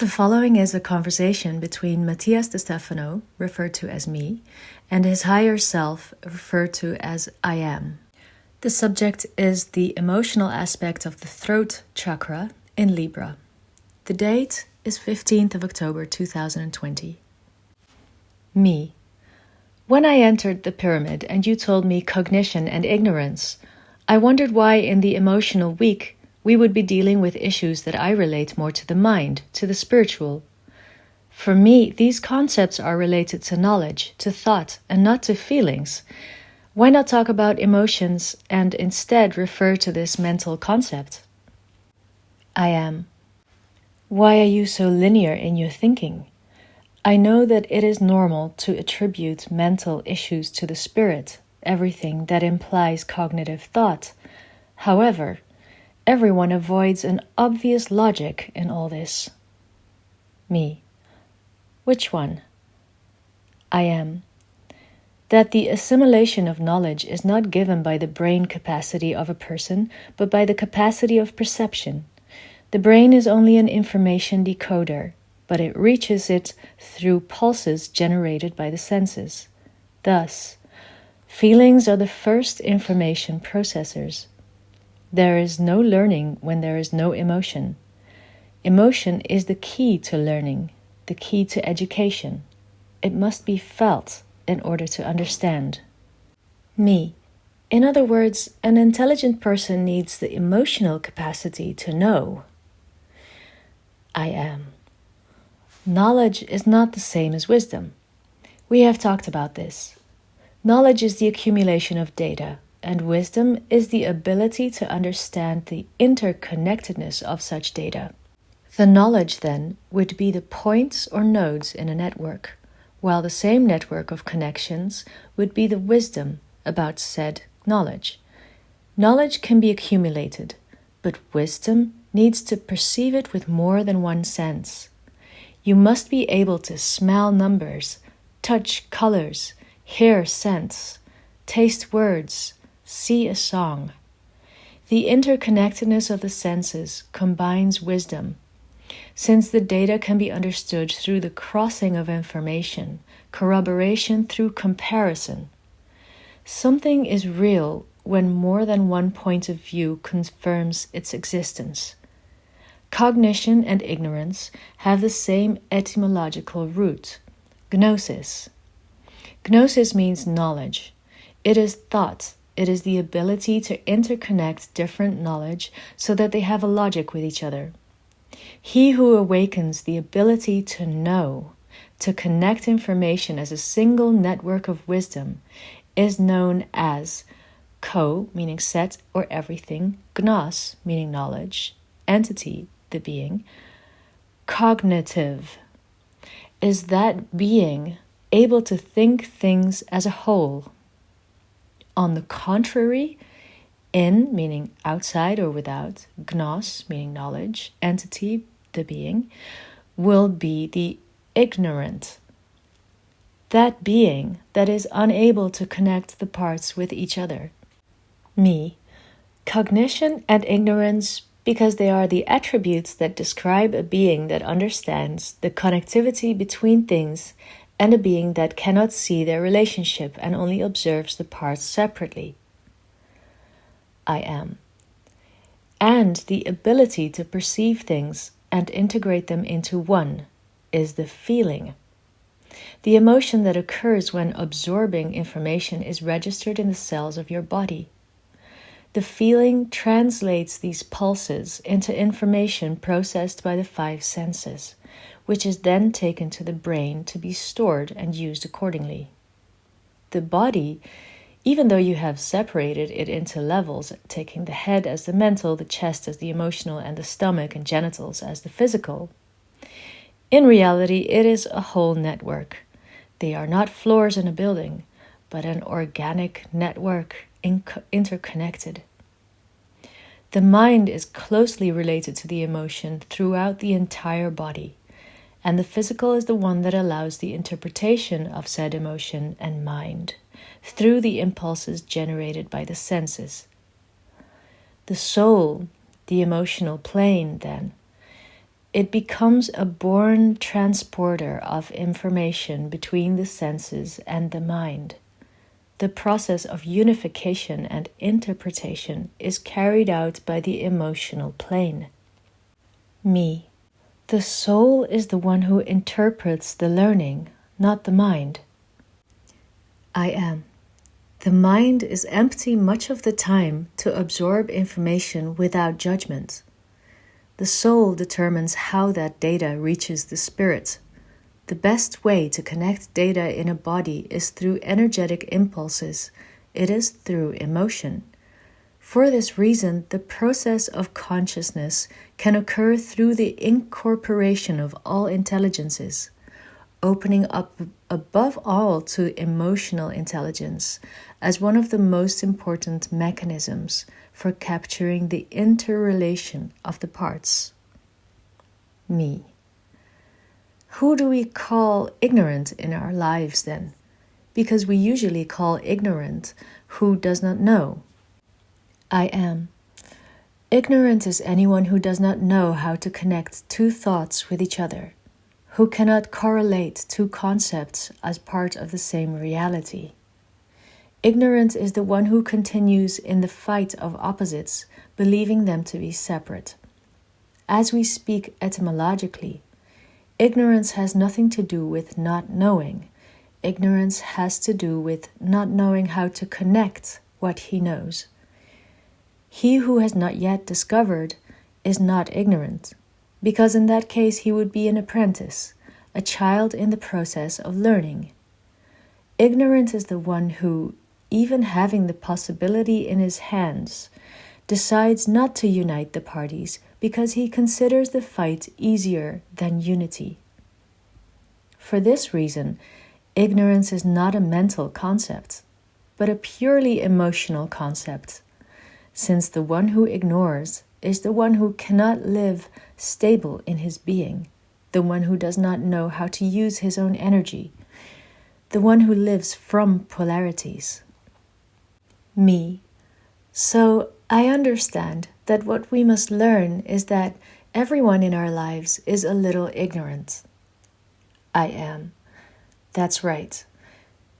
The following is a conversation between Matías De Stefano, referred to as me, and his higher self, referred to as I am. The subject is the emotional aspect of the throat chakra in Libra. The date is 15th of October 2020. Me. When I entered the pyramid and you told me cognition and ignorance, I wondered why in the emotional week we would be dealing with issues that I relate more to the mind, to the spiritual. For me, these concepts are related to knowledge, to thought, and not to feelings. Why not talk about emotions and instead refer to this mental concept? I am. Why are you so linear in your thinking? I know that it is normal to attribute mental issues to the spirit, everything that implies cognitive thought. However, everyone avoids an obvious logic in all this. Me. Which one? I am. That the assimilation of knowledge is not given by the brain capacity of a person, but by the capacity of perception. The brain is only an information decoder, but it reaches it through pulses generated by the senses. Thus, feelings are the first information processors. There is no learning when there is no emotion. Emotion is the key to learning, the key to education. It must be felt in order to understand. Me. In other words, an intelligent person needs the emotional capacity to know. I am. Knowledge is not the same as wisdom. We have talked about this. Knowledge is the accumulation of data, and wisdom is the ability to understand the interconnectedness of such data. The knowledge, then, would be the points or nodes in a network, while the same network of connections would be the wisdom about said knowledge. Knowledge can be accumulated, but wisdom needs to perceive it with more than one sense. You must be able to smell numbers, touch colors, hear scents, taste words, see a song. The interconnectedness of the senses combines wisdom, since the data can be understood through the crossing of information, corroboration through comparison. Something is real when more than one point of view confirms its existence. Cognition and ignorance have the same etymological root, gnosis. Gnosis means knowledge. It is thought. It is the ability to interconnect different knowledge so that they have a logic with each other. He who awakens the ability to know, to connect information as a single network of wisdom, is known as ko, meaning set or everything, gnos, meaning knowledge, entity, the being. Cognitive is that being able to think things as a whole. On the contrary, in, meaning outside or without, gnos, meaning knowledge, entity, the being, will be the ignorant. That being that is unable to connect the parts with each other. Me. Cognition and ignorance, because they are the attributes that describe a being that understands the connectivity between things and a being that cannot see their relationship and only observes the parts separately. I am. And the ability to perceive things and integrate them into one is the feeling. The emotion that occurs when absorbing information is registered in the cells of your body. The feeling translates these pulses into information processed by the five senses, which is then taken to the brain to be stored and used accordingly. The body, even though you have separated it into levels, taking the head as the mental, the chest as the emotional, and the stomach and genitals as the physical, in reality it is a whole network. They are not floors in a building, but an organic network interconnected. The mind is closely related to the emotion throughout the entire body, and the physical is the one that allows the interpretation of said emotion and mind through the impulses generated by the senses. The soul, the emotional plane, then, It becomes a born transporter of information between the senses and the mind. The process of unification and interpretation is carried out by the emotional plane. Me. The soul is the one who interprets the learning, not the mind. I am. The mind is empty much of the time to absorb information without judgment. The soul determines how that data reaches the spirit. The best way to connect data in a body is through energetic impulses. It is through emotion. For this reason, the process of consciousness can occur through the incorporation of all intelligences, opening up above all to emotional intelligence as one of the most important mechanisms for capturing the interrelation of the parts. Me. Who do we call ignorant in our lives then? Because we usually call ignorant who does not know. I am. Ignorant is anyone who does not know how to connect two thoughts with each other, who cannot correlate two concepts as part of the same reality. Ignorant is the one who continues in the fight of opposites, believing them to be separate. As we speak etymologically, ignorance has nothing to do with not knowing. Ignorance has to do with not knowing how to connect what he knows. He who has not yet discovered is not ignorant, because in that case he would be an apprentice, a child in the process of learning. Ignorant is the one who, even having the possibility in his hands, decides not to unite the parties because he considers the fight easier than unity. For this reason, ignorance is not a mental concept, but a purely emotional concept, since the one who ignores is the one who cannot live stable in his being, the one who does not know how to use his own energy, the one who lives from polarities. Me. So I understand that what we must learn is that everyone in our lives is a little ignorant. I am. That's right.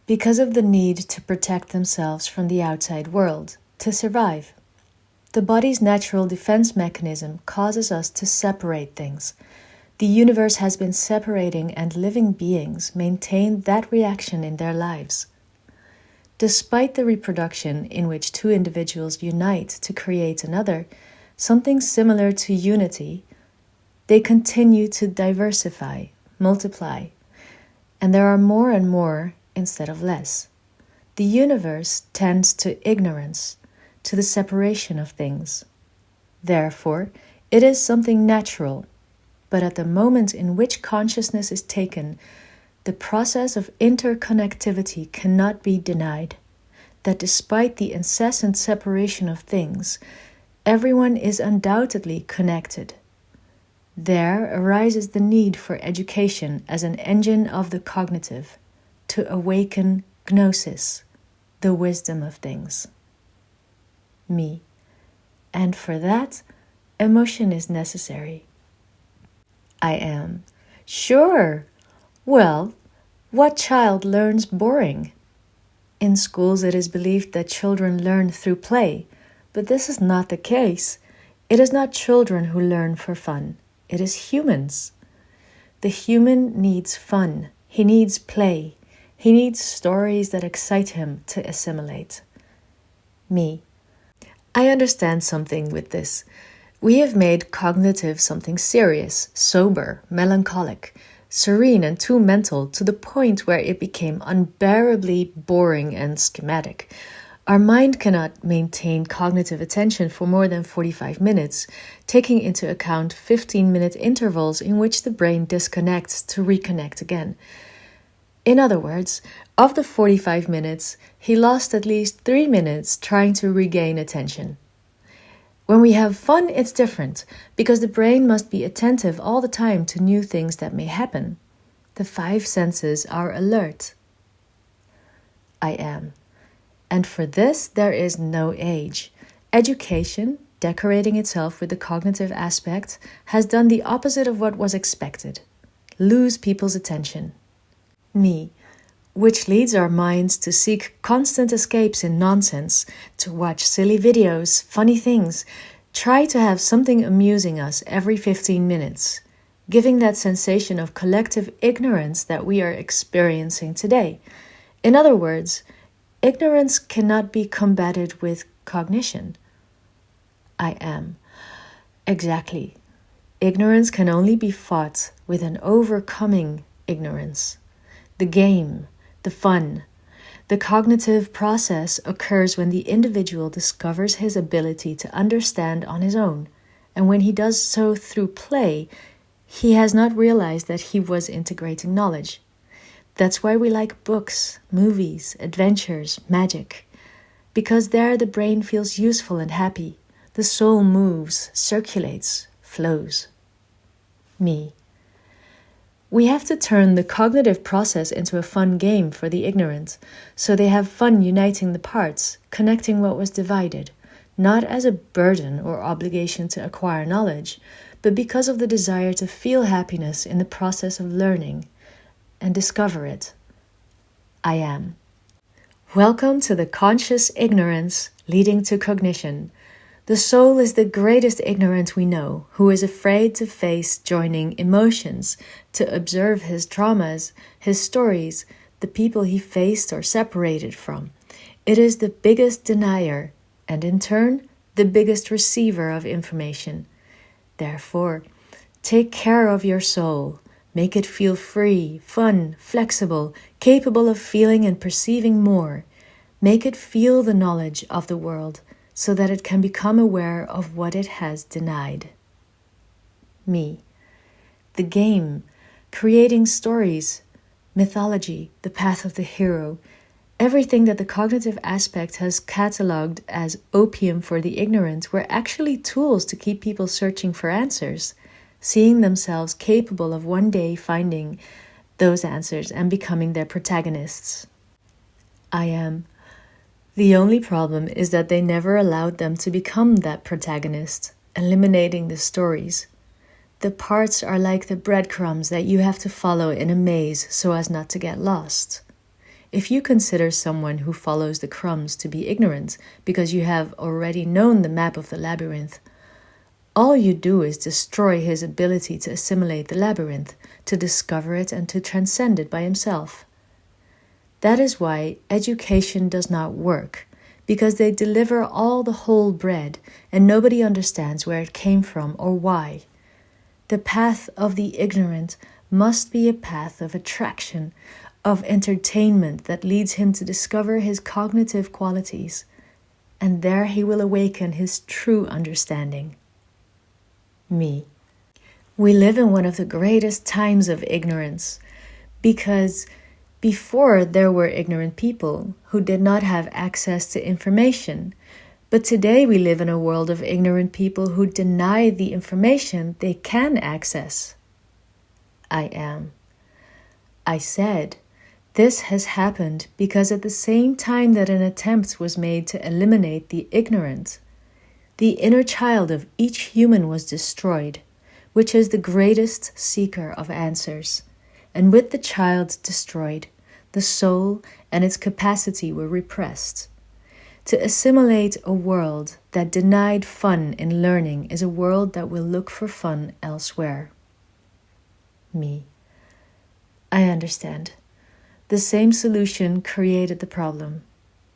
Because of the need to protect themselves from the outside world, to survive. The body's natural defense mechanism causes us to separate things. The universe has been separating, and living beings maintain that reaction in their lives. Despite the reproduction in which two individuals unite to create another, something similar to unity, they continue to diversify, multiply, and there are more and more instead of less. The universe tends to ignorance, to the separation of things. Therefore, it is something natural, but at the moment in which consciousness is taken, the process of interconnectivity cannot be denied, that despite the incessant separation of things, everyone is undoubtedly connected. There arises the need for education as an engine of the cognitive, to awaken gnosis, the wisdom of things. Me. And for that, emotion is necessary. I am. Sure. Well, what child learns boring? In schools it is believed that children learn through play, but this is not the case. It is not children who learn for fun. It is humans. The human needs fun. He needs play. He needs stories that excite him to assimilate. Me. I understand something with this. We have made cognitive something serious, sober, melancholic, serene and too mental to the point where it became unbearably boring and schematic. Our mind cannot maintain cognitive attention for more than 45 minutes, taking into account 15-minute intervals in which the brain disconnects to reconnect again. In other words, of the 45 minutes, he lost at least 3 minutes trying to regain attention. When we have fun, it's different, because the brain must be attentive all the time to new things that may happen. The 5 senses are alert. I am. And for this, there is no age. Education, decorating itself with the cognitive aspect, has done the opposite of what was expected: lose people's attention. Me, which leads our minds to seek constant escapes in nonsense, to watch silly videos, funny things, try to have something amusing us every 15 minutes, giving that sensation of collective ignorance that we are experiencing today. In other words, ignorance cannot be combated with cognition. I am. Exactly. Ignorance can only be fought with an overcoming ignorance. The game, the fun, the cognitive process occurs when the individual discovers his ability to understand on his own, and when he does so through play, he has not realized that he was integrating knowledge. That's why we like books, movies, adventures, magic, because there the brain feels useful and happy. The soul moves, circulates, flows. Me. We have to turn the cognitive process into a fun game for the ignorant, so they have fun uniting the parts, connecting what was divided, not as a burden or obligation to acquire knowledge, but because of the desire to feel happiness in the process of learning and discover it. I am. Welcome to the conscious ignorance leading to cognition. The soul is the greatest ignorant we know, who is afraid to face joining emotions, to observe his traumas, his stories, the people he faced or separated from. It is the biggest denier, and in turn, the biggest receiver of information. Therefore, take care of your soul. Make it feel free, fun, flexible, capable of feeling and perceiving more. Make it feel the knowledge of the world, so that it can become aware of what it has denied. Me. The game, creating stories, mythology, the path of the hero, everything that the cognitive aspect has catalogued as opium for the ignorant were actually tools to keep people searching for answers, seeing themselves capable of one day finding those answers and becoming their protagonists. I am. The only problem is that they never allowed them to become that protagonist, eliminating the stories. The parts are like the breadcrumbs that you have to follow in a maze so as not to get lost. If you consider someone who follows the crumbs to be ignorant because you have already known the map of the labyrinth, all you do is destroy his ability to assimilate the labyrinth, to discover it and to transcend it by himself. That is why education does not work, because they deliver all the whole bread and nobody understands where it came from or why. The path of the ignorant must be a path of attraction, of entertainment that leads him to discover his cognitive qualities, and there he will awaken his true understanding. Me. We live in one of the greatest times of ignorance, because before there were ignorant people who did not have access to information, but today we live in a world of ignorant people who deny the information they can access. I am. I said, this has happened because at the same time that an attempt was made to eliminate the ignorant, the inner child of each human was destroyed, which is the greatest seeker of answers. And with the child destroyed, the soul and its capacity were repressed. To assimilate a world that denied fun in learning is a world that will look for fun elsewhere. Me. I understand. The same solution created the problem.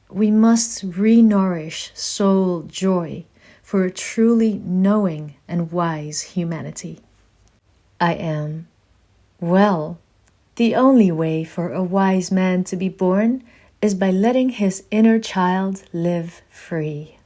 We must re-nourish soul joy for a truly knowing and wise humanity. I am. Well, the only way for a wise man to be born is by letting his inner child live free.